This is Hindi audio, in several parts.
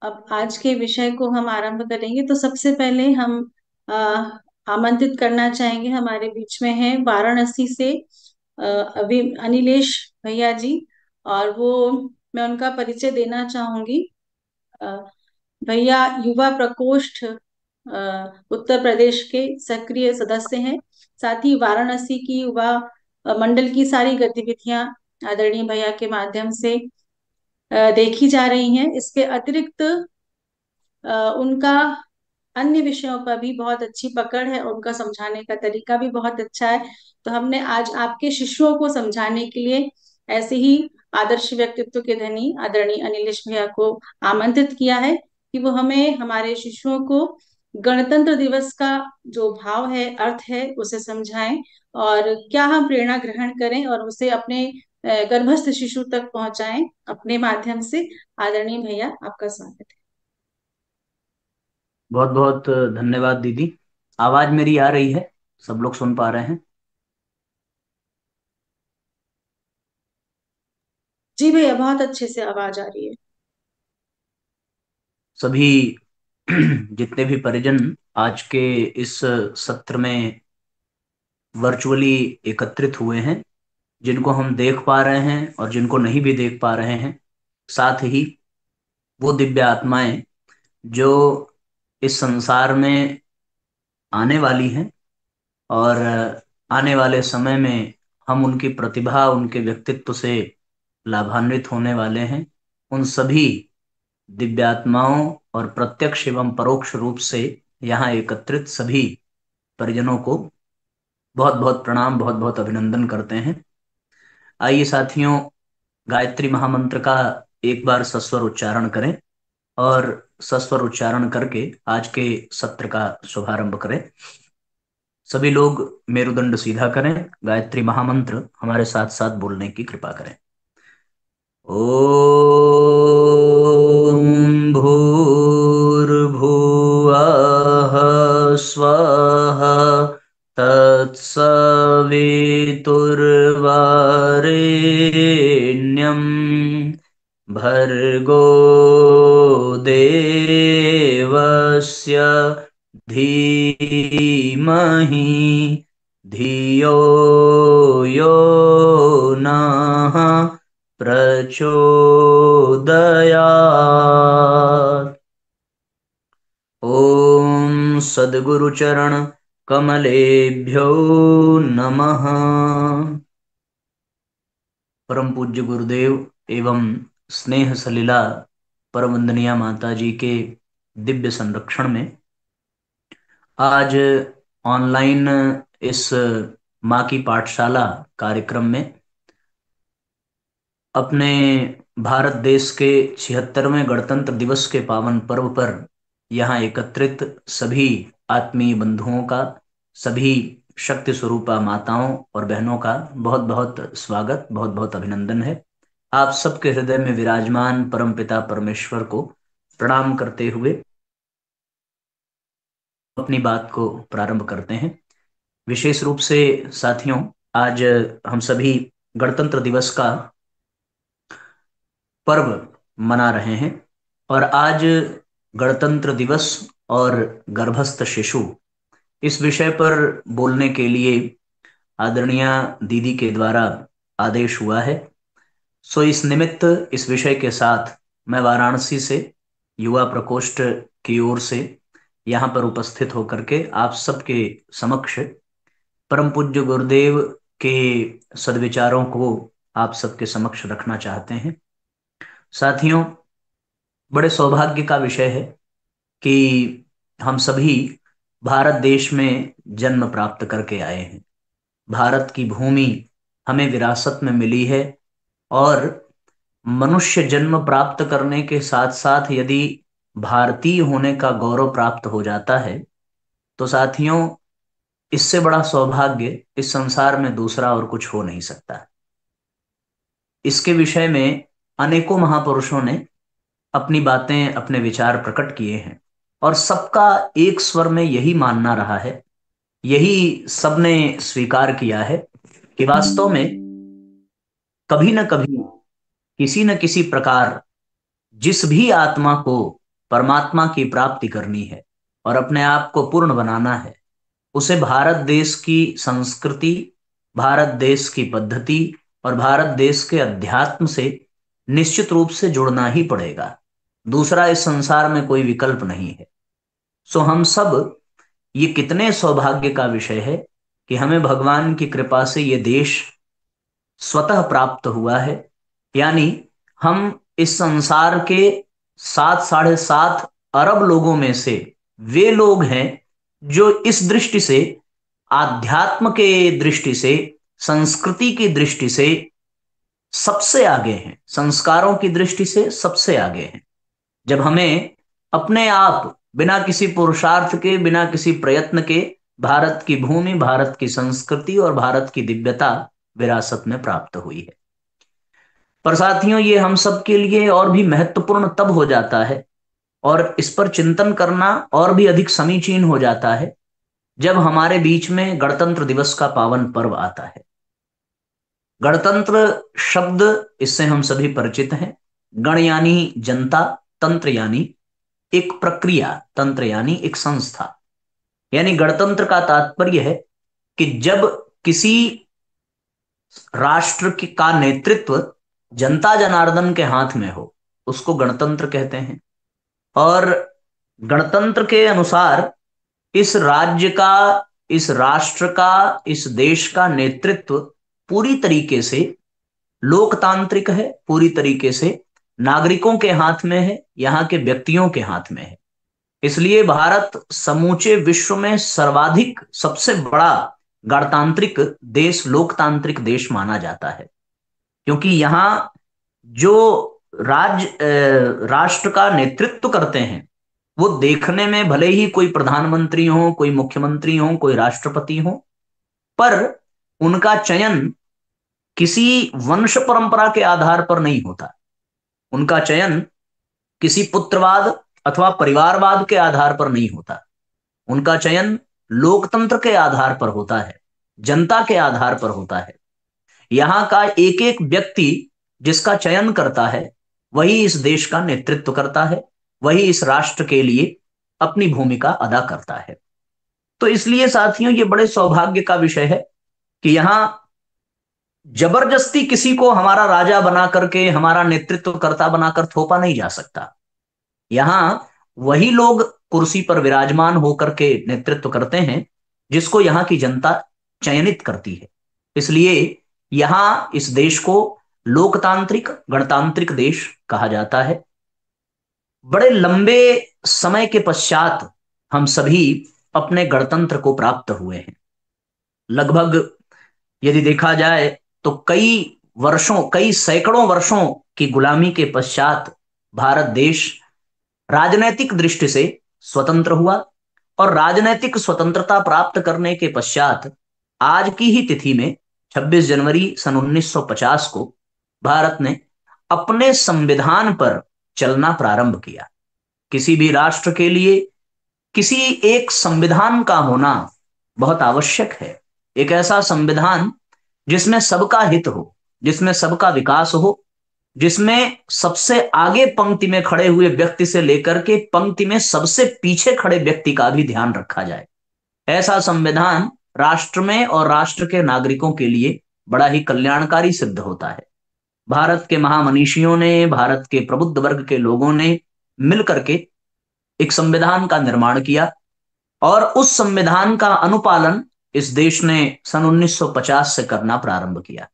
अब आज के विषय को हम आरंभ करेंगे तो सबसे पहले हम अ, आमंत्रित करना चाहेंगे। हमारे बीच में है वाराणसी से अभी अनिलेश भैया जी। और वो मैं उनका परिचय देना चाहूंगी। अ, भैया युवा प्रकोष्ठ उत्तर प्रदेश के सक्रिय सदस्य हैं। साथ ही वाराणसी की युवा मंडल की सारी गतिविधियां आदरणीय भैया के माध्यम से देखी जा रही हैं। इसके अतिरिक्त उनका अन्य विषयों पर भी बहुत अच्छी पकड़ है और उनका समझाने का तरीका भी बहुत अच्छा है। तो हमने आज आपके शिष्यों को समझाने के लिए ऐसे ही आदर्श व्यक्तित्व के धनी आदरणीय अनिलेश भैया को आमंत्रित किया है कि वो हमें हमारे शिष्यों को गणतंत्र दिवस का जो भाव है, अर्थ है, उसे समझाएं और क्या हम प्रेरणा ग्रहण करें और उसे अपने गर्भस्थ शिशु तक पहुंचाएं अपने माध्यम से। आदरणीय भैया, आपका स्वागत है। बहुत बहुत धन्यवाद दीदी। आवाज मेरी आ रही है? सब लोग सुन पा रहे हैं? जी भैया, बहुत अच्छे से आवाज आ रही है। सभी जितने भी परिजन आज के इस सत्र में वर्चुअली एकत्रित हुए हैं, जिनको हम देख पा रहे हैं और जिनको नहीं भी देख पा रहे हैं, साथ ही वो दिव्य आत्माएं जो इस संसार में आने वाली हैं और आने वाले समय में हम उनकी प्रतिभा, उनके व्यक्तित्व से लाभान्वित होने वाले हैं, उन सभी दिव्यात्माओं और प्रत्यक्ष एवं परोक्ष रूप से यहाँ एकत्रित सभी परिजनों को बहुत बहुत प्रणाम, बहुत बहुत अभिनंदन करते हैं। आइए साथियों, गायत्री महामंत्र का एक बार सस्वर उच्चारण करें और सस्वर उच्चारण करके आज के सत्र का शुभारंभ करें। सभी लोग मेरुदंड सीधा करें, गायत्री महामंत्र हमारे साथ साथ बोलने की कृपा करें। ॐ भूर्भुवः स्वः तत्सवितुर्वरेण्यं भर्गो देवस्य धीमहि धियो यो नः प्रचोदयात्। ॐ सद्गुरुचरण कमलेभ्यो नमः। परम पूज्य गुरुदेव एवं स्नेह सलिला परम वंदनीय माता जी के दिव्य संरक्षण में आज ऑनलाइन इस माँ की पाठशाला कार्यक्रम में अपने भारत देश के 76वें गणतंत्र दिवस के पावन पर्व पर यहाँ एकत्रित सभी आत्मीय बंधुओं का, सभी शक्ति स्वरूपा माताओं और बहनों का बहुत बहुत स्वागत, बहुत बहुत अभिनंदन है। आप सबके हृदय में विराजमान परमपिता परमेश्वर को प्रणाम करते हुए अपनी बात को प्रारंभ करते हैं। विशेष रूप से साथियों, आज हम सभी गणतंत्र दिवस का पर्व मना रहे हैं और आज गणतंत्र दिवस और गर्भस्थ शिशु इस विषय पर बोलने के लिए आदरणीय दीदी के द्वारा आदेश हुआ है। सो इस निमित्त इस विषय के साथ मैं वाराणसी से युवा प्रकोष्ठ की ओर से यहाँ पर उपस्थित होकर के आप सबके समक्ष परम पूज्य गुरुदेव के सद्विचारों को आप सबके समक्ष रखना चाहते हैं। साथियों, बड़े सौभाग्य का विषय है कि हम सभी भारत देश में जन्म प्राप्त करके आए हैं। भारत की भूमि हमें विरासत में मिली है और मनुष्य जन्म प्राप्त करने के साथ साथ यदि भारतीय होने का गौरव प्राप्त हो जाता है तो साथियों, इससे बड़ा सौभाग्य इस संसार में दूसरा और कुछ हो नहीं सकता। इसके विषय में अनेकों महापुरुषों ने अपनी बातें, अपने विचार प्रकट किए हैं और सबका एक स्वर में यही मानना रहा है, यही सबने स्वीकार किया है कि वास्तव में कभी न कभी, किसी न किसी प्रकार जिस भी आत्मा को परमात्मा की प्राप्ति करनी है और अपने आप को पूर्ण बनाना है, उसे भारत देश की संस्कृति, भारत देश की पद्धति और भारत देश के अध्यात्म से निश्चित रूप से जुड़ना ही पड़ेगा। दूसरा इस संसार में कोई विकल्प नहीं है। सो हम सब, ये कितने सौभाग्य का विषय है कि हमें भगवान की कृपा से ये देश स्वतः प्राप्त हुआ है। यानी हम इस संसार के 7 साढ़े 7 अरब लोगों में से वे लोग हैं जो इस दृष्टि से, आध्यात्म के दृष्टि से, संस्कृति की दृष्टि से सबसे आगे हैं, संस्कारों की दृष्टि से सबसे आगे हैं। जब हमें अपने आप बिना किसी पुरुषार्थ के, बिना किसी प्रयत्न के भारत की भूमि, भारत की संस्कृति और भारत की दिव्यता विरासत में प्राप्त हुई है। पर साथियों, ये हम सब के लिए और भी महत्वपूर्ण तब हो जाता है और इस पर चिंतन करना और भी अधिक समीचीन हो जाता है जब हमारे बीच में गणतंत्र दिवस का पावन पर्व आता है। गणतंत्र शब्द, इससे हम सभी परिचित हैं। गण यानी जनता, तंत्र यानी एक प्रक्रिया, तंत्र यानी एक संस्था। यानी गणतंत्र का तात्पर्य है कि जब किसी राष्ट्र का नेतृत्व जनता जनार्दन के हाथ में हो, उसको गणतंत्र कहते हैं। और गणतंत्र के अनुसार इस राज्य का, इस राष्ट्र का, इस देश का नेतृत्व पूरी तरीके से लोकतांत्रिक है, पूरी तरीके से नागरिकों के हाथ में है, यहाँ के व्यक्तियों के हाथ में है। इसलिए भारत समूचे विश्व में सर्वाधिक, सबसे बड़ा गणतांत्रिक देश, लोकतांत्रिक देश माना जाता है। क्योंकि यहाँ जो राष्ट्र का नेतृत्व करते हैं वो देखने में भले ही कोई प्रधानमंत्री हो, कोई मुख्यमंत्री हो, कोई राष्ट्रपति हो, पर उनका चयन किसी वंश परंपरा के आधार पर नहीं होता। उनका चयन किसी पुत्रवाद अथवा परिवारवाद के आधार पर नहीं होता। उनका चयन लोकतंत्र के आधार पर होता है, जनता के आधार पर होता है। यहां का एक एक व्यक्ति जिसका चयन करता है वही इस देश का नेतृत्व करता है, वही इस राष्ट्र के लिए अपनी भूमिका अदा करता है। तो इसलिए साथियों, ये बड़े सौभाग्य का विषय है कि यहां जबरदस्ती किसी को हमारा राजा बना करके, हमारा नेतृत्वकर्ता बनाकर थोपा नहीं जा सकता। यहां वही लोग कुर्सी पर विराजमान होकर के नेतृत्व करते हैं जिसको यहां की जनता चयनित करती है। इसलिए यहां इस देश को लोकतांत्रिक, गणतांत्रिक देश कहा जाता है। बड़े लंबे समय के पश्चात हम सभी अपने गणतंत्र को प्राप्त हुए हैं। लगभग यदि देखा जाए तो कई वर्षों, कई सैकड़ों वर्षों की गुलामी के पश्चात भारत देश राजनैतिक दृष्टि से स्वतंत्र हुआ। और राजनैतिक स्वतंत्रता प्राप्त करने के पश्चात आज की ही तिथि में 26 जनवरी सन 1950 को भारत ने अपने संविधान पर चलना प्रारंभ किया। किसी भी राष्ट्र के लिए किसी एक संविधान का होना बहुत आवश्यक है। एक ऐसा संविधान जिसमें सबका हित हो, जिसमें सबका विकास हो, जिसमें सबसे आगे पंक्ति में खड़े हुए व्यक्ति से लेकर के पंक्ति में सबसे पीछे खड़े व्यक्ति का भी ध्यान रखा जाए। ऐसा संविधान राष्ट्र में और राष्ट्र के नागरिकों के लिए बड़ा ही कल्याणकारी सिद्ध होता है। भारत के महामनीषियों ने, भारत के प्रबुद्ध वर्ग के लोगों ने मिलकर के एक संविधान का निर्माण किया और उस संविधान का अनुपालन इस देश ने सन 1950 से करना प्रारंभ किया।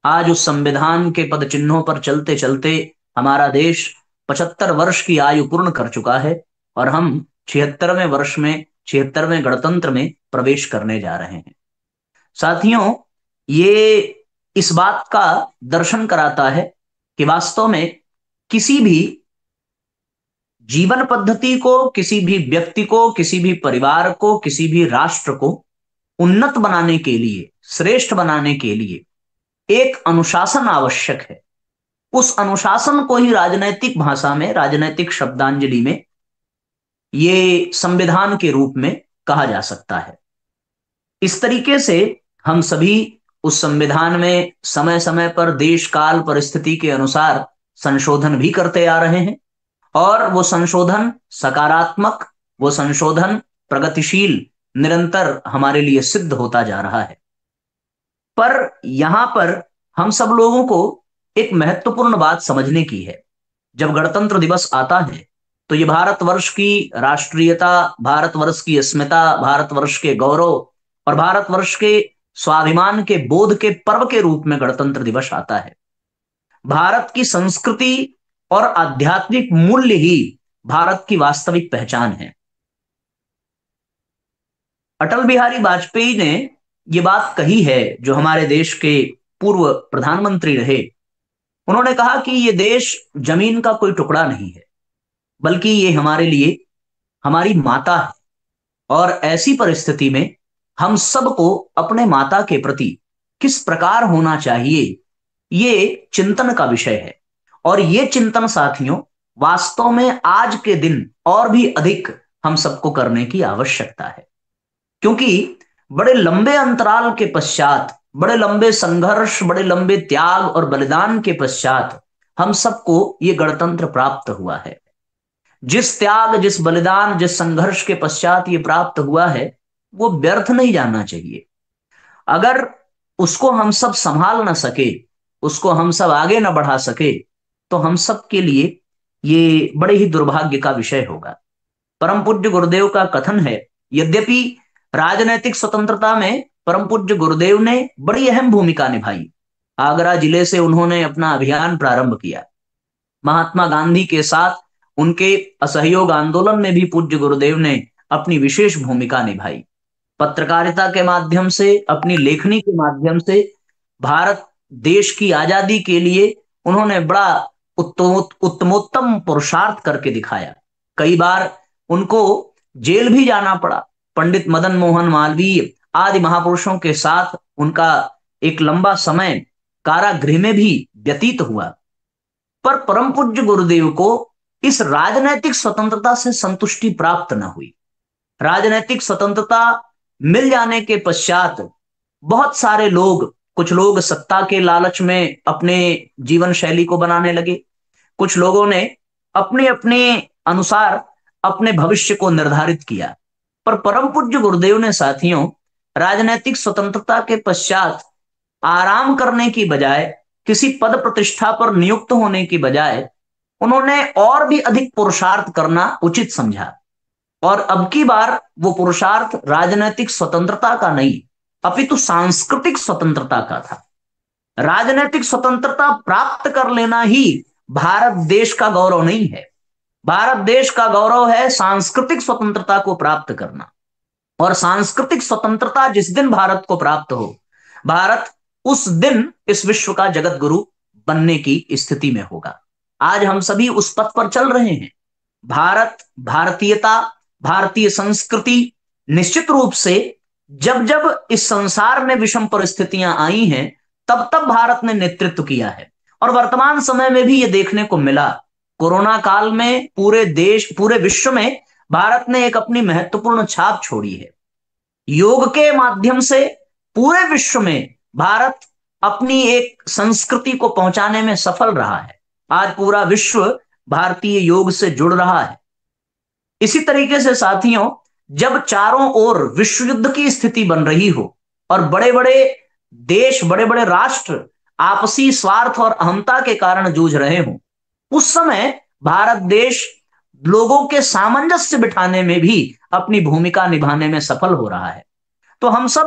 आज उस संविधान के पद चिन्हों पर चलते चलते हमारा देश 75 वर्ष की आयु पूर्ण कर चुका है और हम 76वें वर्ष में, 76वें गणतंत्र में प्रवेश करने जा रहे हैं। साथियों, ये इस बात का दर्शन कराता है कि वास्तव में किसी भी जीवन पद्धति को, किसी भी व्यक्ति को, किसी भी परिवार को, किसी भी राष्ट्र को उन्नत बनाने के लिए, श्रेष्ठ बनाने के लिए एक अनुशासन आवश्यक है। उस अनुशासन को ही राजनैतिक भाषा में, राजनैतिक शब्दांजलि में ये संविधान के रूप में कहा जा सकता है। इस तरीके से हम सभी उस संविधान में समय समय पर देश काल परिस्थिति के अनुसार संशोधन भी करते आ रहे हैं और वो संशोधन सकारात्मक, वो संशोधन प्रगतिशील निरंतर हमारे लिए सिद्ध होता जा रहा है। पर यहां पर हम सब लोगों को एक महत्वपूर्ण बात समझने की है। जब गणतंत्र दिवस आता है तो ये भारतवर्ष की राष्ट्रीयता, भारतवर्ष की अस्मिता, भारतवर्ष के गौरव और भारतवर्ष के स्वाभिमान के बोध के पर्व के रूप में गणतंत्र दिवस आता है। भारत की संस्कृति और आध्यात्मिक मूल्य ही भारत की वास्तविक पहचान है। अटल बिहारी वाजपेयी ने ये बात कही है, जो हमारे देश के पूर्व प्रधानमंत्री रहे। उन्होंने कहा कि ये देश जमीन का कोई टुकड़ा नहीं है, बल्कि ये हमारे लिए हमारी माता है। और ऐसी परिस्थिति में हम सबको अपने माता के प्रति किस प्रकार होना चाहिए, ये चिंतन का विषय है। और ये चिंतन साथियों, वास्तव में आज के दिन और भी अधिक हम सबको करने की आवश्यकता है। क्योंकि बड़े लंबे अंतराल के पश्चात, बड़े लंबे संघर्ष, बड़े लंबे त्याग और बलिदान के पश्चात हम सबको ये गणतंत्र प्राप्त हुआ है। जिस त्याग, जिस बलिदान, जिस संघर्ष के पश्चात ये प्राप्त हुआ है, वो व्यर्थ नहीं जाना चाहिए। अगर उसको हम सब संभाल ना सके, उसको हम सब आगे ना बढ़ा सके, तो हम सब के लिए ये बड़े ही दुर्भाग्य का विषय होगा। परम पूज्य गुरुदेव का कथन है, यद्यपि राजनैतिक स्वतंत्रता में परम पूज्य गुरुदेव ने बड़ी अहम भूमिका निभाई। आगरा जिले से उन्होंने अपना अभियान प्रारंभ किया। महात्मा गांधी के साथ उनके असहयोग आंदोलन में भी पूज्य गुरुदेव ने अपनी विशेष भूमिका निभाई। पत्रकारिता के माध्यम से, अपनी लेखनी के माध्यम से भारत देश की आजादी के लिए उन्होंने बड़ा उत्तमोत्तम पुरुषार्थ करके दिखाया। कई बार उनको जेल भी जाना पड़ा। पंडित मदन मोहन मालवीय आदि महापुरुषों के साथ उनका एक लंबा समय कारागृह में भी व्यतीत हुआ। पर परम पूज्य गुरुदेव को इस राजनैतिक स्वतंत्रता से संतुष्टि प्राप्त न हुई। राजनैतिक स्वतंत्रता मिल जाने के पश्चात बहुत सारे लोग, कुछ लोग सत्ता के लालच में अपने जीवन शैली को बनाने लगे, कुछ लोगों ने अपने अपने अनुसार अपने भविष्य को निर्धारित किया। पर परम पूज्य गुरुदेव ने साथियों, राजनैतिक स्वतंत्रता के पश्चात आराम करने की बजाय, किसी पद प्रतिष्ठा पर नियुक्त होने की बजाय, उन्होंने और भी अधिक पुरुषार्थ करना उचित समझा। और अब की बार वो पुरुषार्थ राजनैतिक स्वतंत्रता का नहीं, अपितु सांस्कृतिक स्वतंत्रता का था। राजनैतिक स्वतंत्रता प्राप्त कर लेना ही भारत देश का गौरव नहीं है। भारत देश का गौरव है सांस्कृतिक स्वतंत्रता को प्राप्त करना। और सांस्कृतिक स्वतंत्रता जिस दिन भारत को प्राप्त हो, भारत उस दिन इस विश्व का जगत गुरु बनने की स्थिति में होगा। आज हम सभी उस पथ पर चल रहे हैं। भारत, भारतीयता, भारतीय संस्कृति निश्चित रूप से जब जब इस संसार में विषम परिस्थितियां आई हैं, तब तब भारत ने नेतृत्व किया है। और वर्तमान समय में भी ये देखने को मिला। कोरोना काल में पूरे देश, पूरे विश्व में भारत ने एक अपनी महत्वपूर्ण छाप छोड़ी है। योग के माध्यम से पूरे विश्व में भारत अपनी एक संस्कृति को पहुंचाने में सफल रहा है। आज पूरा विश्व भारतीय योग से जुड़ रहा है। इसी तरीके से साथियों, जब चारों ओर विश्व युद्ध की स्थिति बन रही हो और बड़े बड़े देश, बड़े बड़े राष्ट्र आपसी स्वार्थ और अहंता के कारण जूझ रहे हों, उस समय भारत देश लोगों के सामंजस्य बिठाने में भी अपनी भूमिका निभाने में सफल हो रहा है। तो हम सब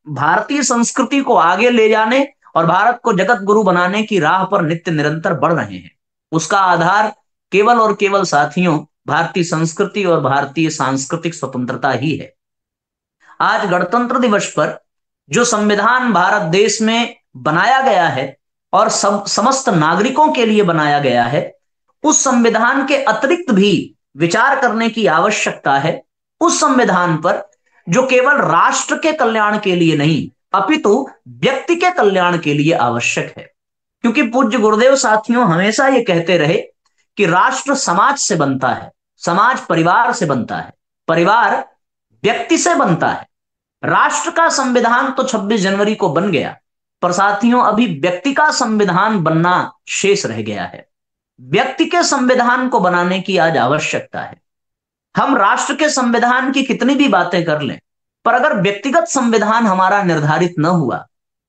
भारतीय संस्कृति को आगे ले जाने और भारत को जगत गुरु बनाने की राह पर नित्य निरंतर बढ़ रहे हैं। उसका आधार केवल और केवल साथियों भारतीय संस्कृति और भारतीय सांस्कृतिक स्वतंत्रता ही है। आज गणतंत्र दिवस पर जो संविधान भारत देश में बनाया गया है और समस्त नागरिकों के लिए बनाया गया है, उस संविधान के अतिरिक्त भी विचार करने की आवश्यकता है। उस संविधान पर जो केवल राष्ट्र के कल्याण के लिए नहीं, अपितु व्यक्ति के कल्याण के लिए आवश्यक है। क्योंकि पूज्य गुरुदेव साथियों हमेशा ये कहते रहे कि राष्ट्र समाज से बनता है, समाज परिवार से बनता है, परिवार व्यक्ति से बनता है। राष्ट्र का संविधान तो 26 जनवरी को बन गया, पर साथियों अभी व्यक्ति का संविधान बनना शेष रह गया है। व्यक्ति के संविधान को बनाने की आज आवश्यकता है। हम राष्ट्र के संविधान की कितनी भी बातें कर लें, पर अगर व्यक्तिगत संविधान हमारा निर्धारित न हुआ,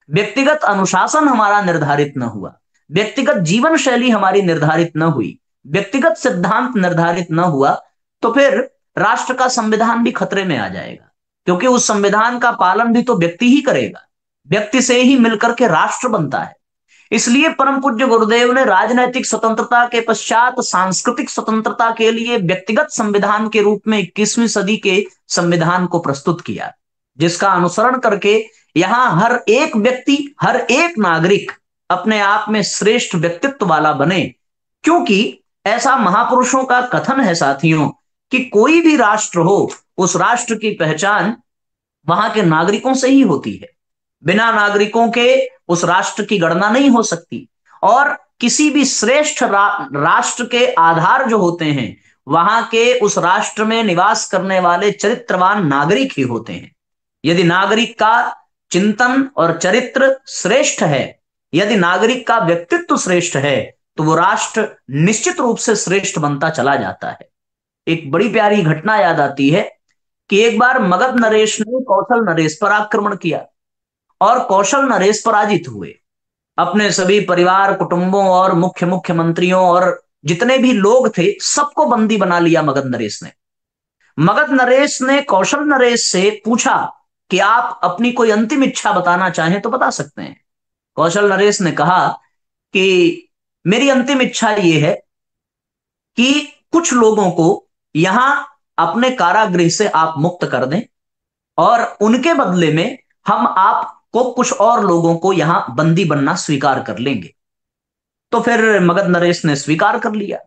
व्यक्तिगत अनुशासन हमारा निर्धारित न हुआ, व्यक्तिगत जीवन शैली हमारी निर्धारित न हुई, व्यक्तिगत सिद्धांत निर्धारित न हुआ, तो फिर राष्ट्र का संविधान भी खतरे में आ जाएगा। क्योंकि उस संविधान का पालन भी तो व्यक्ति ही करेगा, व्यक्ति से ही मिलकर के राष्ट्र बनता है। इसलिए परम पूज्य गुरुदेव ने राजनैतिक स्वतंत्रता के पश्चात सांस्कृतिक स्वतंत्रता के लिए व्यक्तिगत संविधान के रूप में 21वीं सदी के संविधान को प्रस्तुत किया, जिसका अनुसरण करके यहां हर एक व्यक्ति, हर एक नागरिक अपने आप में श्रेष्ठ व्यक्तित्व वाला बने। क्योंकि ऐसा महापुरुषों का कथन है साथियों कि कोई भी राष्ट्र हो, उस राष्ट्र की पहचान वहां के नागरिकों से ही होती है। बिना नागरिकों के उस राष्ट्र की गणना नहीं हो सकती। और किसी भी श्रेष्ठ राष्ट्र के आधार जो होते हैं, वहां के उस राष्ट्र में निवास करने वाले चरित्रवान नागरिक ही होते हैं। यदि नागरिक का चिंतन और चरित्र श्रेष्ठ है, यदि नागरिक का व्यक्तित्व श्रेष्ठ है, तो वो राष्ट्र निश्चित रूप से श्रेष्ठ बनता चला जाता है। एक बड़ी प्यारी घटना याद आती है कि एक बार मगध नरेश ने कौशल नरेश पर आक्रमण किया और कौशल नरेश पराजित हुए। अपने सभी परिवार, कुटुंबों और मुख्य मुख्यमंत्रियों और जितने भी लोग थे, सबको बंदी बना लिया मगध नरेश ने। मगध नरेश ने कौशल नरेश से पूछा कि आप अपनी कोई अंतिम इच्छा बताना चाहें तो बता सकते हैं। कौशल नरेश ने कहा कि मेरी अंतिम इच्छा यह है कि कुछ लोगों को यहां अपने कारागृह से आप मुक्त कर दें और उनके बदले में हम आपको कुछ और लोगों को यहां बंदी बनना स्वीकार कर लेंगे। तो फिर मगध नरेश ने स्वीकार कर लिया।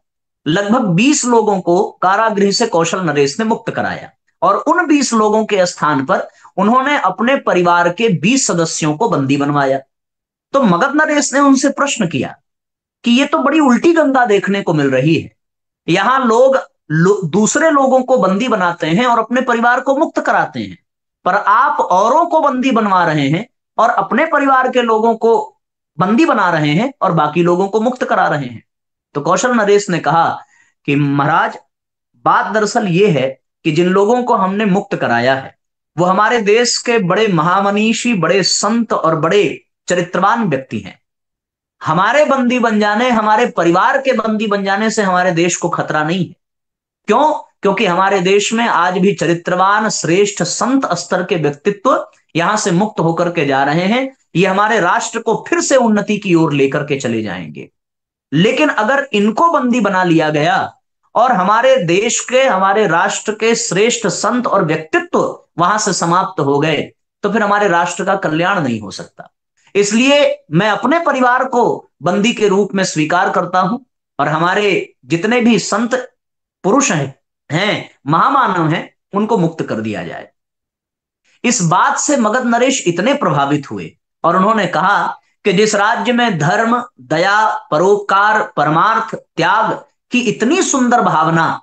लगभग 20 लोगों को कारागृह से कौशल नरेश ने मुक्त कराया और उन 20 लोगों के स्थान पर उन्होंने अपने परिवार के 20 सदस्यों को बंदी बनवाया। तो मगध नरेश ने उनसे प्रश्न किया कि ये तो बड़ी उल्टी गंगा देखने को मिल रही है। यहां दूसरे लोगों को बंदी बनाते हैं और अपने परिवार को मुक्त कराते हैं, पर आप औरों को बंदी बनवा रहे हैं और अपने परिवार के लोगों को बंदी बना रहे हैं और बाकी लोगों को मुक्त करा रहे हैं। तो कौशल नरेश ने कहा कि महाराज, बात दरअसल ये है कि जिन लोगों को हमने मुक्त कराया है वो हमारे देश के बड़े महामनीषी, बड़े संत और बड़े चरित्रवान व्यक्ति हैं। हमारे बंदी बन जाने, हमारे परिवार के बंदी बन जाने से हमारे देश को खतरा नहीं है। क्यों? क्योंकि हमारे देश में आज भी चरित्रवान, श्रेष्ठ संत स्तर के व्यक्तित्व यहां से मुक्त होकर के जा रहे हैं। ये हमारे राष्ट्र को फिर से उन्नति की ओर लेकर के चले जाएंगे। लेकिन अगर इनको बंदी बना लिया गया और हमारे देश के, हमारे राष्ट्र के श्रेष्ठ संत और व्यक्तित्व वहां से समाप्त हो गए, तो फिर हमारे राष्ट्र का कल्याण नहीं हो सकता। इसलिए मैं अपने परिवार को बंदी के रूप में स्वीकार करता हूं और हमारे जितने भी संत पुरुष हैं, महामानव हैं, उनको मुक्त कर दिया जाए। इस बात से मगध नरेश इतने प्रभावित हुए और उन्होंने कहा कि जिस राज्य में धर्म, दया, परोपकार, परमार्थ, त्याग की इतनी सुंदर भावना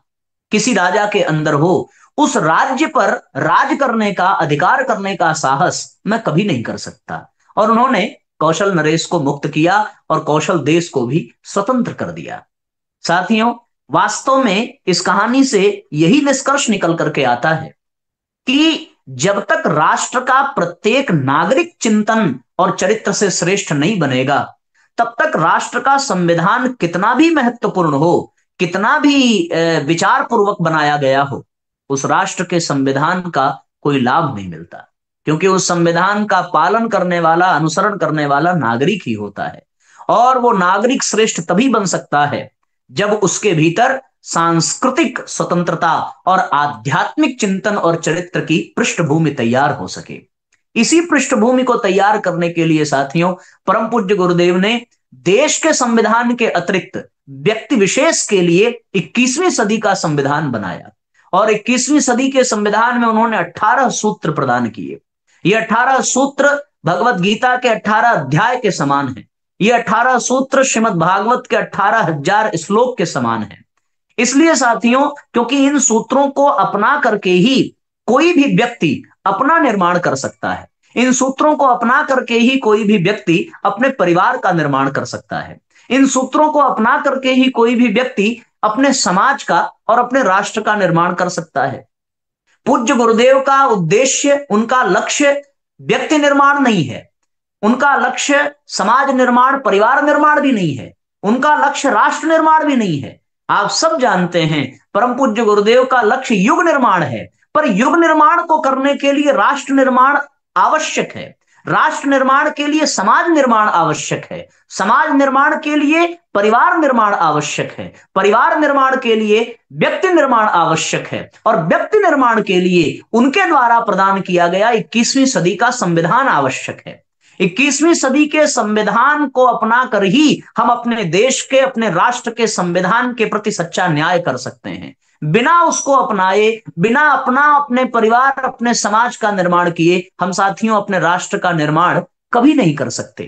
किसी राजा के अंदर हो, उस राज्य पर राज करने का, अधिकार करने का साहस मैं कभी नहीं कर सकता। और उन्होंने कौशल नरेश को मुक्त किया और कौशल देश को भी स्वतंत्र कर दिया। साथियों, वास्तव में इस कहानी से यही निष्कर्ष निकल करके आता है कि जब तक राष्ट्र का प्रत्येक नागरिक चिंतन और चरित्र से श्रेष्ठ नहीं बनेगा, तब तक राष्ट्र का संविधान कितना भी महत्वपूर्ण हो, कितना भी विचार पूर्वक बनाया गया हो, उस राष्ट्र के संविधान का कोई लाभ नहीं मिलता। क्योंकि उस संविधान का पालन करने वाला, अनुसरण करने वाला नागरिक ही होता है। और वो नागरिक श्रेष्ठ तभी बन सकता है जब उसके भीतर सांस्कृतिक स्वतंत्रता और आध्यात्मिक चिंतन और चरित्र की पृष्ठभूमि तैयार हो सके। इसी पृष्ठभूमि को तैयार करने के लिए साथियों, परम पूज्य गुरुदेव ने देश के संविधान के अतिरिक्त व्यक्ति विशेष के लिए 21वीं सदी का संविधान बनाया। और 21वीं सदी के संविधान में उन्होंने 18 सूत्र प्रदान किए। ये 18 सूत्र भगवत गीता के 18 अध्याय के समान है। ये 18 सूत्र श्रीमद् भागवत के 18,000 श्लोक के समान है। इसलिए साथियों, क्योंकि इन सूत्रों को अपना करके ही कोई भी व्यक्ति अपना निर्माण कर सकता है। इन सूत्रों को अपना करके ही कोई भी व्यक्ति अपने परिवार का निर्माण कर सकता है। इन सूत्रों को अपना करके ही कोई भी व्यक्ति अपने समाज का और अपने राष्ट्र का निर्माण कर सकता है। पूज्य गुरुदेव का उद्देश्य, उनका लक्ष्य व्यक्ति निर्माण नहीं है, उनका लक्ष्य समाज निर्माण, परिवार निर्माण भी नहीं है, उनका लक्ष्य राष्ट्र निर्माण भी नहीं है। आप सब जानते हैं परम पूज्य गुरुदेव का लक्ष्य युग निर्माण है, पर युग निर्माण को करने के लिए राष्ट्र निर्माण आवश्यक है, राष्ट्र निर्माण के लिए समाज निर्माण आवश्यक है, समाज निर्माण के लिए परिवार निर्माण आवश्यक है, परिवार निर्माण के लिए व्यक्ति निर्माण आवश्यक है, और व्यक्ति निर्माण के लिए उनके द्वारा प्रदान किया गया 21वीं सदी का संविधान आवश्यक है। 21वीं सदी के संविधान को अपना कर ही हम अपने देश के, अपने राष्ट्र के संविधान के प्रति सच्चा न्याय कर सकते हैं। बिना उसको अपनाए, बिना अपने परिवार, अपने समाज का निर्माण किए हम साथियों अपने राष्ट्र का निर्माण कभी नहीं कर सकते,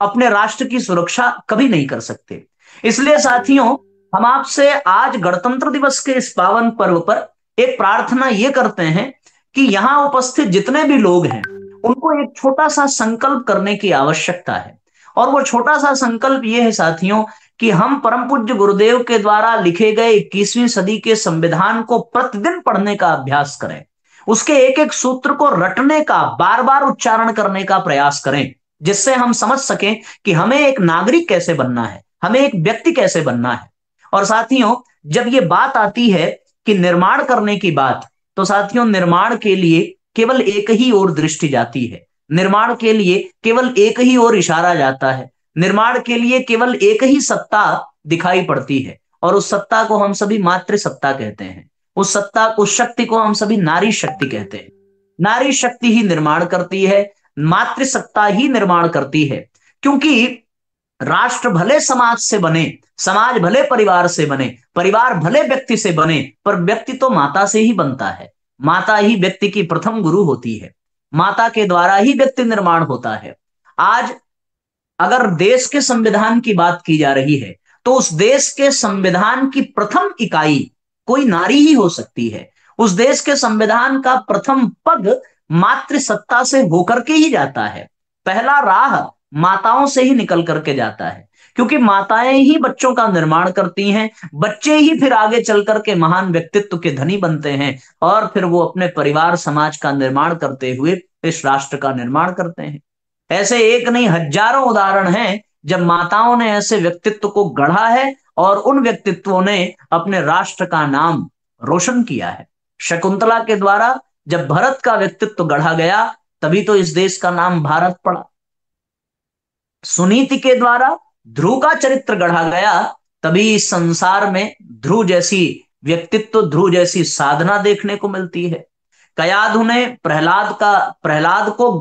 अपने राष्ट्र की सुरक्षा कभी नहीं कर सकते। इसलिए साथियों, हम आपसे आज गणतंत्र दिवस के इस पावन पर्व पर एक प्रार्थना ये करते हैं कि यहां उपस्थित जितने भी लोग हैं उनको एक छोटा सा संकल्प करने की आवश्यकता है। और वो छोटा सा संकल्प ये है साथियों कि हम परम पूज्य गुरुदेव के द्वारा लिखे गए 21वीं सदी के संविधान को प्रतिदिन पढ़ने का अभ्यास करें, उसके एक एक सूत्र को रटने का, बार बार उच्चारण करने का प्रयास करें, जिससे हम समझ सकें कि हमें एक नागरिक कैसे बनना है, हमें एक व्यक्ति कैसे बनना है। और साथियों, जब ये बात आती है कि निर्माण करने की बात, तो साथियों निर्माण के लिए केवल एक ही ओर दृष्टि जाती है, निर्माण के लिए केवल एक ही ओर इशारा जाता है, निर्माण के लिए केवल एक ही सत्ता दिखाई पड़ती है, और उस सत्ता को हम सभी मातृ सत्ता कहते हैं, उस सत्ता, उस शक्ति को हम सभी नारी शक्ति कहते हैं। नारी शक्ति ही निर्माण करती है, मातृ सत्ता ही निर्माण करती है, क्योंकि राष्ट्र भले समाज से बने, समाज भले परिवार से बने, परिवार भले व्यक्ति से बने, पर व्यक्ति तो माता से ही बनता है। माता ही व्यक्ति की प्रथम गुरु होती है, माता के द्वारा ही व्यक्ति निर्माण होता है। आज अगर देश के संविधान की बात की जा रही है तो उस देश के संविधान की प्रथम इकाई कोई नारी ही हो सकती है। उस देश के संविधान का प्रथम पग मातृसत्ता से होकर के ही जाता है, पहला राह माताओं से ही निकल करके जाता है, क्योंकि माताएं ही बच्चों का निर्माण करती हैं, बच्चे ही फिर आगे चल करके महान व्यक्तित्व के धनी बनते हैं, और फिर वो अपने परिवार समाज का निर्माण करते हुए इस राष्ट्र का निर्माण करते हैं। ऐसे एक नहीं हजारों उदाहरण हैं जब माताओं ने ऐसे व्यक्तित्व को गढ़ा है और उन व्यक्तित्वों ने अपने राष्ट्र का नाम रोशन किया है। शकुंतला के द्वारा जब भरत का व्यक्तित्व गढ़ा गया तभी तो इस देश का नाम भारत पड़ा। सुनीति के द्वारा ध्रुव का चरित्र गढ़ा गया तभी इस संसार में ध्रुव जैसी व्यक्तित्व, ध्रुव जैसी साधना देखने को मिलती है। कयाधु ने प्रहलाद को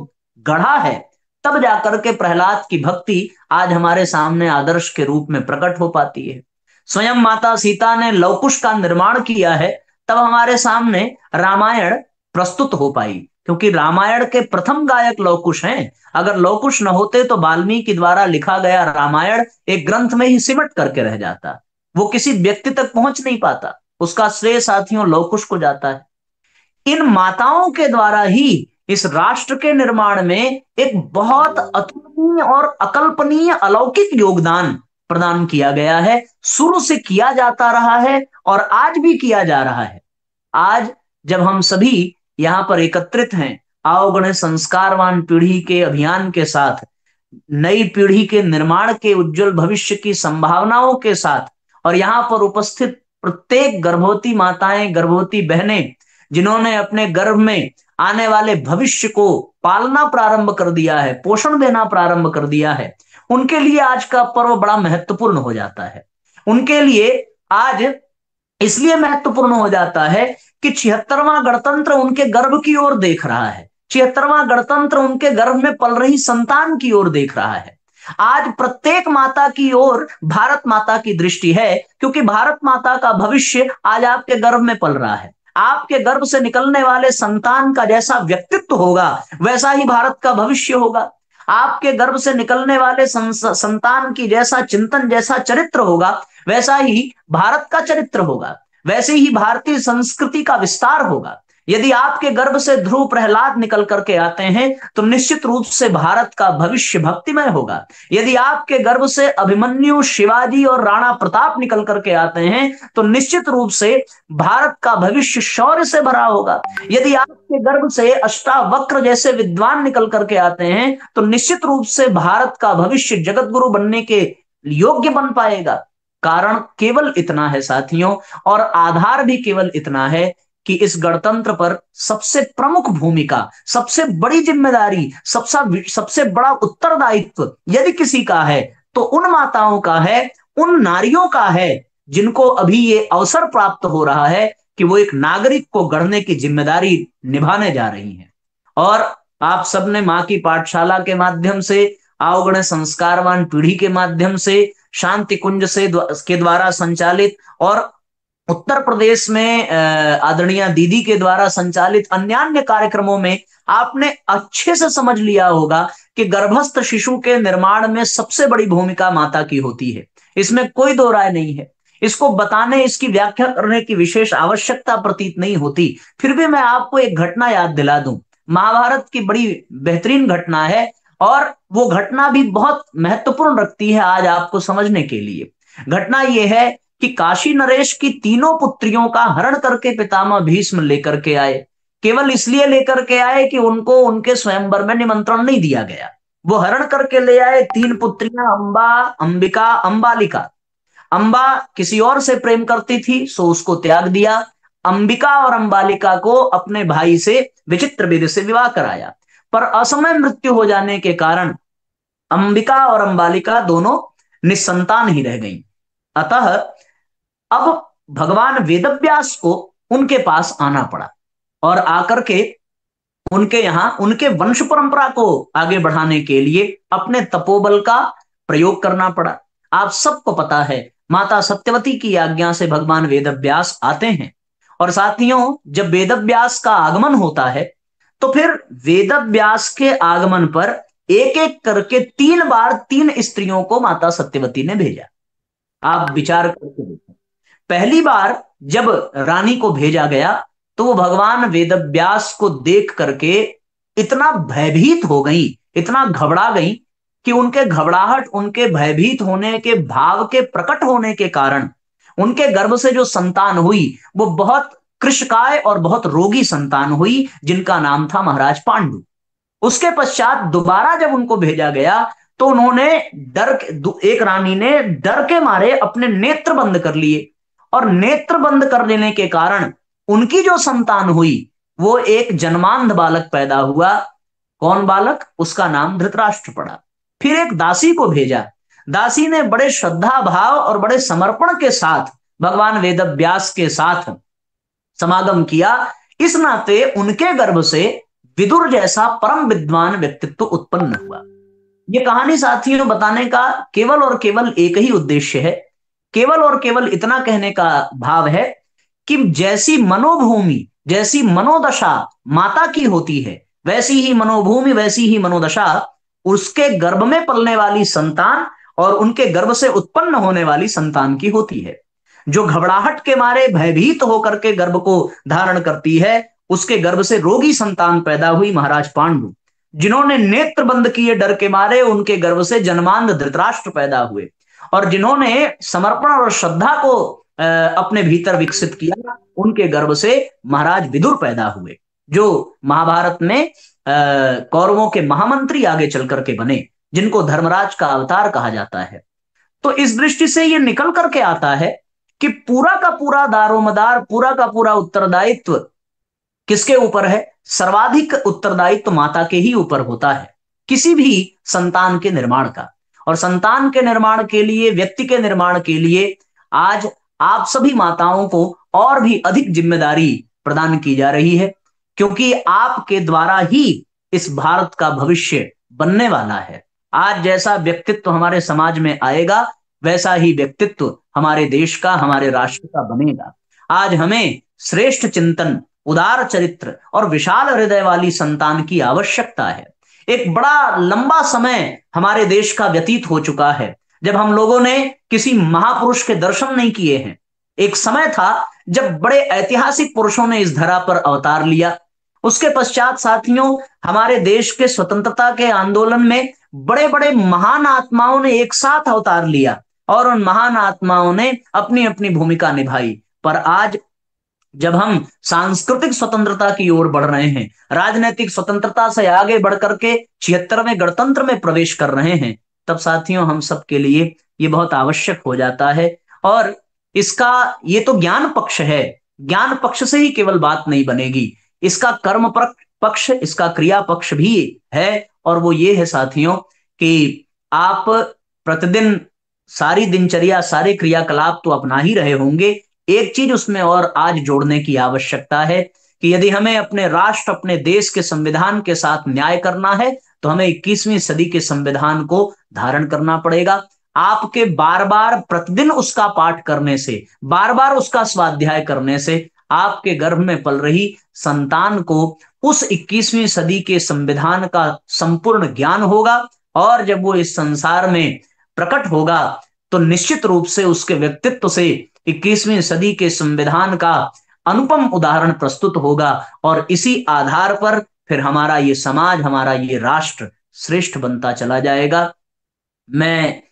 गढ़ा है, तब जाकर के प्रहलाद की भक्ति आज हमारे सामने आदर्श के रूप में प्रकट हो पाती है। स्वयं माता सीता ने लवकुश का निर्माण किया है, तब हमारे सामने रामायण प्रस्तुत हो पाई, क्योंकि रामायण के प्रथम गायक लवकुश हैं। अगर लवकुश न होते तो वाल्मीकि द्वारा लिखा गया रामायण एक ग्रंथ में ही सिमट करके रह जाता, वो किसी व्यक्ति तक पहुंच नहीं पाता, उसका श्रेय साथियों लवकुश को जाता है। इन माताओं के द्वारा ही इस राष्ट्र के निर्माण में एक बहुत अतुलनीय और अकल्पनीय अलौकिक योगदान प्रदान किया गया है, शुरू से किया जाता रहा है और आज भी किया जा रहा है। आज जब हम सभी यहां पर एकत्रित हैं, आओ गणेश संस्कारवान पीढ़ी के अभियान के साथ, नई पीढ़ी के निर्माण के उज्जवल भविष्य की संभावनाओं के साथ, और यहां पर उपस्थित प्रत्येक गर्भवती माताएं, गर्भवती बहनें जिन्होंने अपने गर्भ में आने वाले भविष्य को पालना प्रारंभ कर दिया है, पोषण देना प्रारंभ कर दिया है, उनके लिए आज का पर्व बड़ा महत्वपूर्ण हो जाता है। उनके लिए आज इसलिए महत्वपूर्ण हो जाता है कि 76वां गणतंत्र उनके गर्भ की ओर देख रहा है, 76वां गणतंत्र उनके गर्भ में पल रही संतान की ओर देख रहा है। आज प्रत्येक माता की ओर भारत माता की दृष्टि है, क्योंकि भारत माता का भविष्य आज आपके गर्भ में पल रहा है। आपके गर्भ से निकलने वाले संतान का जैसा व्यक्तित्व होगा वैसा ही भारत का भविष्य होगा। आपके गर्भ से निकलने वाले संतान की जैसा चिंतन, जैसा चरित्र होगा वैसा ही भारत का चरित्र होगा, वैसे ही भारतीय संस्कृति का विस्तार होगा। यदि आपके गर्भ से ध्रुव प्रहलाद निकल करके आते हैं तो निश्चित रूप से भारत का भविष्य भक्तिमय होगा। यदि आपके गर्भ से अभिमन्यु, शिवाजी और राणा प्रताप निकल करके आते हैं तो निश्चित रूप से भारत का भविष्य शौर्य से भरा होगा। यदि आपके गर्भ से अष्टावक्र जैसे विद्वान निकल करके आते हैं तो निश्चित रूप से भारत का भविष्य जगत गुरु बनने के योग्य बन पाएगा। कारण केवल इतना है साथियों, और आधार भी केवल इतना है कि इस गणतंत्र पर सबसे प्रमुख भूमिका, सबसे बड़ी जिम्मेदारी, सबसे बड़ा उत्तरदायित्व यदि किसी का है तो उन माताओं का है, उन नारियों का है जिनको अभी ये अवसर प्राप्त हो रहा है कि वो एक नागरिक को गढ़ने की जिम्मेदारी निभाने जा रही हैं। और आप सबने मां की पाठशाला के माध्यम से, अवगण संस्कारवान पीढ़ी के माध्यम से, शांति कुंज से के द्वारा संचालित और उत्तर प्रदेश में आदरणीय दीदी के द्वारा संचालित अन्य अन्य कार्यक्रमों में आपने अच्छे से समझ लिया होगा कि गर्भस्थ शिशु के निर्माण में सबसे बड़ी भूमिका माता की होती है। इसमें कोई दो राय नहीं है। इसको बताने, इसकी व्याख्या करने की विशेष आवश्यकता प्रतीत नहीं होती। फिर भी मैं आपको एक घटना याद दिला दूं। महाभारत की बड़ी बेहतरीन घटना है और वो घटना भी बहुत महत्वपूर्ण रखती है आज आपको समझने के लिए। घटना यह है कि काशी नरेश की तीनों पुत्रियों का हरण करके पितामह भीष्म लेकर के आए। केवल इसलिए लेकर के आए कि उनको उनके स्वयंवर में निमंत्रण नहीं दिया गया। वो हरण करके ले आए तीन पुत्रियां, अंबा, अंबिका, अंबालिका। अंबा किसी और से प्रेम करती थी सो उसको त्याग दिया। अंबिका और अंबालिका को अपने भाई से विचित्र विधि से विवाह कराया, पर असमय मृत्यु हो जाने के कारण अंबिका और अंबालिका दोनों निसंतान ही रह गईं। अतः अब भगवान वेदव्यास को उनके पास आना पड़ा और आकर के उनके यहां उनके वंश परंपरा को आगे बढ़ाने के लिए अपने तपोबल का प्रयोग करना पड़ा। आप सबको पता है माता सत्यवती की आज्ञा से भगवान वेदव्यास आते हैं, और साथियों जब वेदव्यास का आगमन होता है तो फिर वेदव्यास के आगमन पर एक एक करके 3 बार 3 स्त्रियों को माता सत्यवती ने भेजा। आप विचार करके देखें। पहली बार जब रानी को भेजा गया तो वो भगवान वेदव्यास को देख करके इतना भयभीत हो गई, इतना घबरा गई कि उनके घबराहट, उनके भयभीत होने के भाव के प्रकट होने के कारण उनके गर्भ से जो संतान हुई वो बहुत कृशकाय और बहुत रोगी संतान हुई, जिनका नाम था महाराज पांडु। उसके पश्चात दोबारा जब उनको भेजा गया तो उन्होंने एक रानी ने डर के मारे अपने नेत्र बंद कर लिए, और नेत्र बंद कर देने के कारण उनकी जो संतान हुई वो एक जन्मांध बालक पैदा हुआ। कौन बालक? उसका नाम धृतराष्ट्र पड़ा। फिर एक दासी को भेजा। दासी ने बड़े श्रद्धा भाव और बड़े समर्पण के साथ भगवान वेदव्यास के साथ समागम किया। इस नाते उनके गर्भ से विदुर जैसा परम विद्वान व्यक्तित्व उत्पन्न हुआ। यह कहानी साथियों बताने का केवल और केवल एक ही उद्देश्य है, केवल और केवल इतना कहने का भाव है कि जैसी मनोभूमि, जैसी मनोदशा माता की होती है, वैसी ही मनोभूमि, वैसी ही मनोदशा उसके गर्भ में पलने वाली संतान और उनके गर्भ से उत्पन्न होने वाली संतान की होती है। जो घबराहट के मारे भयभीत होकर के गर्भ को धारण करती है, उसके गर्भ से रोगी संतान पैदा हुई महाराज पांडु। जिन्होंने नेत्र बंद किए डर के मारे, उनके गर्भ से जन्मांध धृतराष्ट्र पैदा हुए। और जिन्होंने समर्पण और श्रद्धा को अपने भीतर विकसित किया, उनके गर्भ से महाराज विदुर पैदा हुए, जो महाभारत में कौरवों के महामंत्री आगे चल करके बने, जिनको धर्मराज का अवतार कहा जाता है। तो इस दृष्टि से यह निकल करके आता है कि पूरा का पूरा दारोमदार, पूरा का पूरा उत्तरदायित्व किसके ऊपर है? सर्वाधिक उत्तरदायित्व माता के ही ऊपर होता है किसी भी संतान के निर्माण का। और संतान के निर्माण के लिए, व्यक्ति के निर्माण के लिए आज आप सभी माताओं को और भी अधिक जिम्मेदारी प्रदान की जा रही है, क्योंकि आपके द्वारा ही इस भारत का भविष्य बनने वाला है। आज जैसा व्यक्तित्व हमारे समाज में आएगा, वैसा ही व्यक्तित्व हमारे देश का, हमारे राष्ट्र का बनेगा। आज हमें श्रेष्ठ चिंतन, उदार चरित्र और विशाल हृदय वाली संतान की आवश्यकता है। एक बड़ा लंबा समय हमारे देश का व्यतीत हो चुका है जब हम लोगों ने किसी महापुरुष के दर्शन नहीं किए हैं, एक समय था जब बड़े ऐतिहासिक पुरुषों ने इस धरा पर अवतार लिया। उसके पश्चात साथियों, हमारे देश के स्वतंत्रता के आंदोलन में बड़े बड़े महान आत्माओं ने एक साथ अवतार लिया और उन महान आत्माओं ने अपनी अपनी भूमिका निभाई। पर आज जब हम सांस्कृतिक स्वतंत्रता की ओर बढ़ रहे हैं, राजनीतिक स्वतंत्रता से आगे बढ़ करके 76वें गणतंत्र में प्रवेश कर रहे हैं, तब साथियों हम सबके लिए ये बहुत आवश्यक हो जाता है। और इसका ये तो ज्ञान पक्ष है, ज्ञान पक्ष से ही केवल बात नहीं बनेगी, इसका कर्म पक्ष, इसका क्रिया पक्ष भी है। और वो ये है साथियों कि आप प्रतिदिन सारी दिनचर्या, सारे क्रियाकलाप तो अपना ही रहे होंगे। एक चीज उसमें और आज जोड़ने की आवश्यकता है कि यदि हमें अपने राष्ट्र, अपने देश के संविधान के साथ न्याय करना है तो हमें 21वीं सदी के संविधान को धारण करना पड़ेगा। आपके बार बार प्रतिदिन उसका पाठ करने से, बार बार उसका स्वाध्याय करने से आपके गर्भ में पल रही संतान को उस 21वीं सदी के संविधान का संपूर्ण ज्ञान होगा। और जब वो इस संसार में प्रकट होगा तो निश्चित रूप से उसके व्यक्तित्व से 21वीं सदी के संविधान का अनुपम उदाहरण प्रस्तुत होगा। और इसी आधार पर फिर हमारा ये समाज, हमारा ये राष्ट्र श्रेष्ठ बनता चला जाएगा। मैं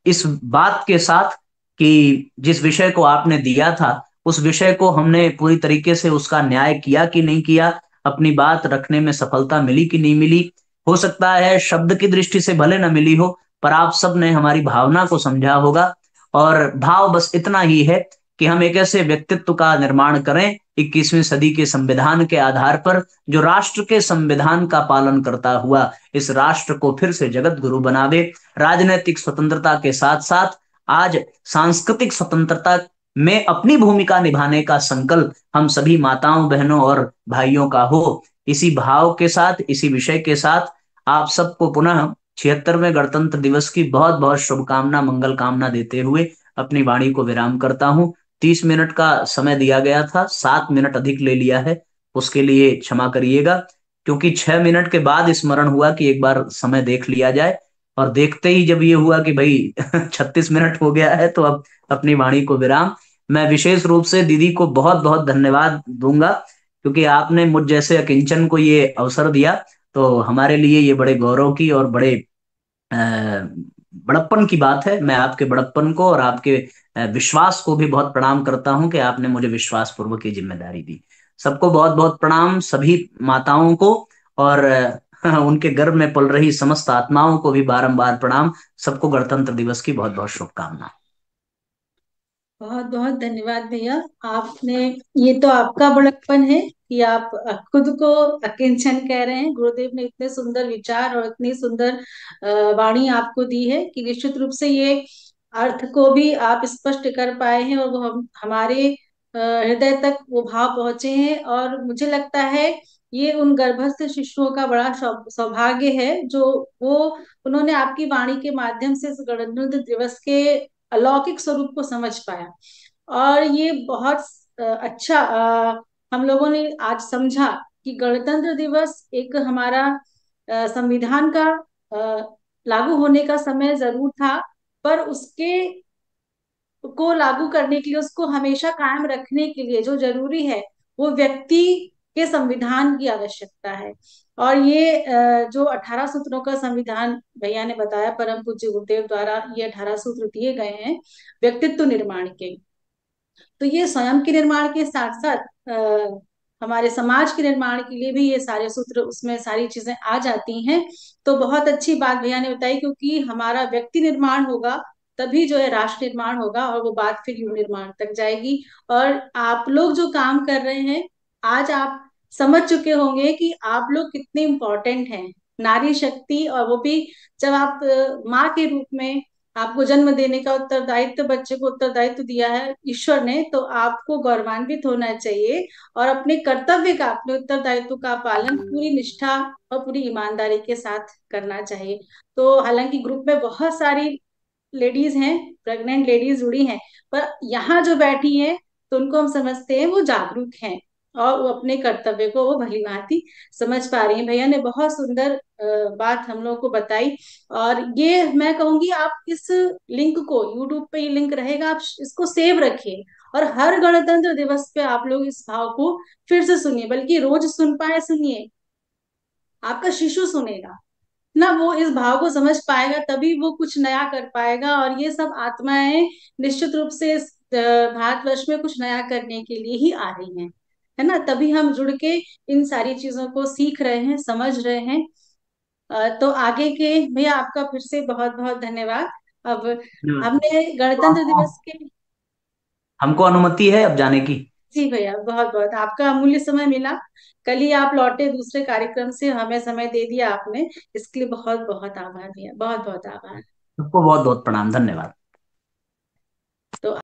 इस बात के साथ कि जिस विषय को आपने दिया था, उस विषय को हमने पूरी तरीके से उसका न्याय किया कि नहीं किया, अपनी बात रखने में सफलता मिली कि नहीं मिली, हो सकता है शब्द की दृष्टि से भले न मिली हो, पर आप सब ने हमारी भावना को समझा होगा। और भाव बस इतना ही है कि हम एक ऐसे व्यक्तित्व का निर्माण करें 21वीं सदी के संविधान के आधार पर, जो राष्ट्र के संविधान का पालन करता हुआ इस राष्ट्र को फिर से जगत गुरु बना दे। राजनीतिक स्वतंत्रता के साथ साथ आज सांस्कृतिक स्वतंत्रता में अपनी भूमिका निभाने का संकल्प हम सभी माताओं, बहनों और भाइयों का हो। इसी भाव के साथ, इसी विषय के साथ आप सबको पुनः 76वें गणतंत्र दिवस की बहुत बहुत शुभकामना, मंगल कामना देते हुए अपनी वाणी को विराम करता हूं। 30 मिनट का समय दिया गया था, 7 मिनट अधिक ले लिया है, उसके लिए क्षमा करिएगा। क्योंकि 6 मिनट के बाद स्मरण हुआ कि एक बार समय देख लिया जाए, और देखते ही जब ये हुआ कि भाई 36 मिनट हो गया है, तो अब अपनी वाणी को विराम। मैं विशेष रूप से दीदी को बहुत बहुत धन्यवाद दूंगा, क्योंकि आपने मुझ जैसे अकिंचन को ये अवसर दिया। तो हमारे लिए ये बड़े गौरव की और बड़े बड़प्पन की बात है। मैं आपके बड़प्पन को और आपके विश्वास को भी बहुत प्रणाम करता हूं कि आपने मुझे विश्वास पूर्वक ये जिम्मेदारी दी। सबको बहुत बहुत प्रणाम, सभी माताओं को, और उनके गर्भ में पल रही समस्त आत्माओं को भी बारंबार प्रणाम। सबको गणतंत्र दिवस की बहुत बहुत शुभकामना। बहुत बहुत धन्यवाद भैया। आपने, ये तो आपका बड़प्पन है कि आप खुद को अकिंचन कह रहे हैं। गुरुदेव ने इतने सुंदर विचार और इतनी सुंदर वाणी आपको दी है कि निश्चित रूप से ये अर्थ को भी आप स्पष्ट कर पाए हैं, और वो हमारे हृदय तक वो भाव पहुंचे हैं। और मुझे लगता है ये उन गर्भस्थ शिशुओं का बड़ा सौभाग्य है जो वो उन्होंने आपकी वाणी के माध्यम से इस गणतंत्र दिवस के अलौकिक स्वरूप को समझ पाया। और ये बहुत अच्छा हम लोगों ने आज समझा कि गणतंत्र दिवस एक हमारा संविधान का लागू होने का समय जरूर था, पर उसके को लागू करने के लिए, उसको हमेशा कायम रखने के लिए जो जरूरी है वो व्यक्ति के संविधान की आवश्यकता है। और ये जो 18 सूत्रों का संविधान भैया ने बताया, परम पूज्य गुरुदेव द्वारा ये 18 सूत्र दिए गए हैं व्यक्तित्व निर्माण के। तो ये स्वयं के निर्माण के साथ साथ हमारे समाज के निर्माण के लिए भी ये सारे सूत्र, उसमें सारी चीजें आ जाती हैं। तो बहुत अच्छी बात भैया ने बताई, क्योंकि हमारा व्यक्ति निर्माण होगा तभी जो है राष्ट्र निर्माण होगा, और वो बात फिर युग निर्माण तक जाएगी। और आप लोग जो काम कर रहे हैं, आज आप समझ चुके होंगे कि आप लोग कितने इम्पोर्टेंट हैं। नारी शक्ति, और वो भी जब आप माँ के रूप में आपको जन्म देने का उत्तरदायित्व, बच्चे को उत्तरदायित्व दिया है ईश्वर ने, तो आपको गौरवान्वित होना चाहिए और अपने कर्तव्य का, अपने उत्तरदायित्व का पालन पूरी निष्ठा और पूरी ईमानदारी के साथ करना चाहिए। तो हालांकि ग्रुप में बहुत सारी लेडीज हैं, प्रेग्नेंट लेडीज जुड़ी हैं, पर यहाँ जो बैठी हैं तो उनको हम समझते हैं वो जागरूक हैं। और वो अपने कर्तव्य को वो भली भांति समझ पा रही हैं। भैया ने बहुत सुंदर बात हम लोगों को बताई। और ये मैं कहूंगी, आप इस लिंक को, यूट्यूब पे ये लिंक रहेगा, आप इसको सेव रखिए, और हर गणतंत्र दिवस पे आप लोग इस भाव को फिर से सुनिए, बल्कि रोज सुन पाए सुनिए, आपका शिशु सुनेगा ना, वो इस भाव को समझ पाएगा, तभी वो कुछ नया कर पाएगा। और ये सब आत्माएं निश्चित रूप से इस भारतवर्ष में कुछ नया करने के लिए ही आ रही हैं, है ना, तभी हम जुड़ के इन सारी चीजों को सीख रहे हैं, समझ रहे हैं। तो आगे के भैया आपका फिर से बहुत बहुत धन्यवाद। अब हमने तो गणतंत्र दिवस के, हमको अनुमति है अब जाने की। जी भैया, बहुत बहुत आपका अमूल्य समय मिला, कल ही आप लौटे दूसरे कार्यक्रम से, हमें समय दे दिया आपने, इसके लिए बहुत बहुत आभार भैया, बहुत बहुत आभार। सबको बहुत बहुत प्रणाम, धन्यवाद।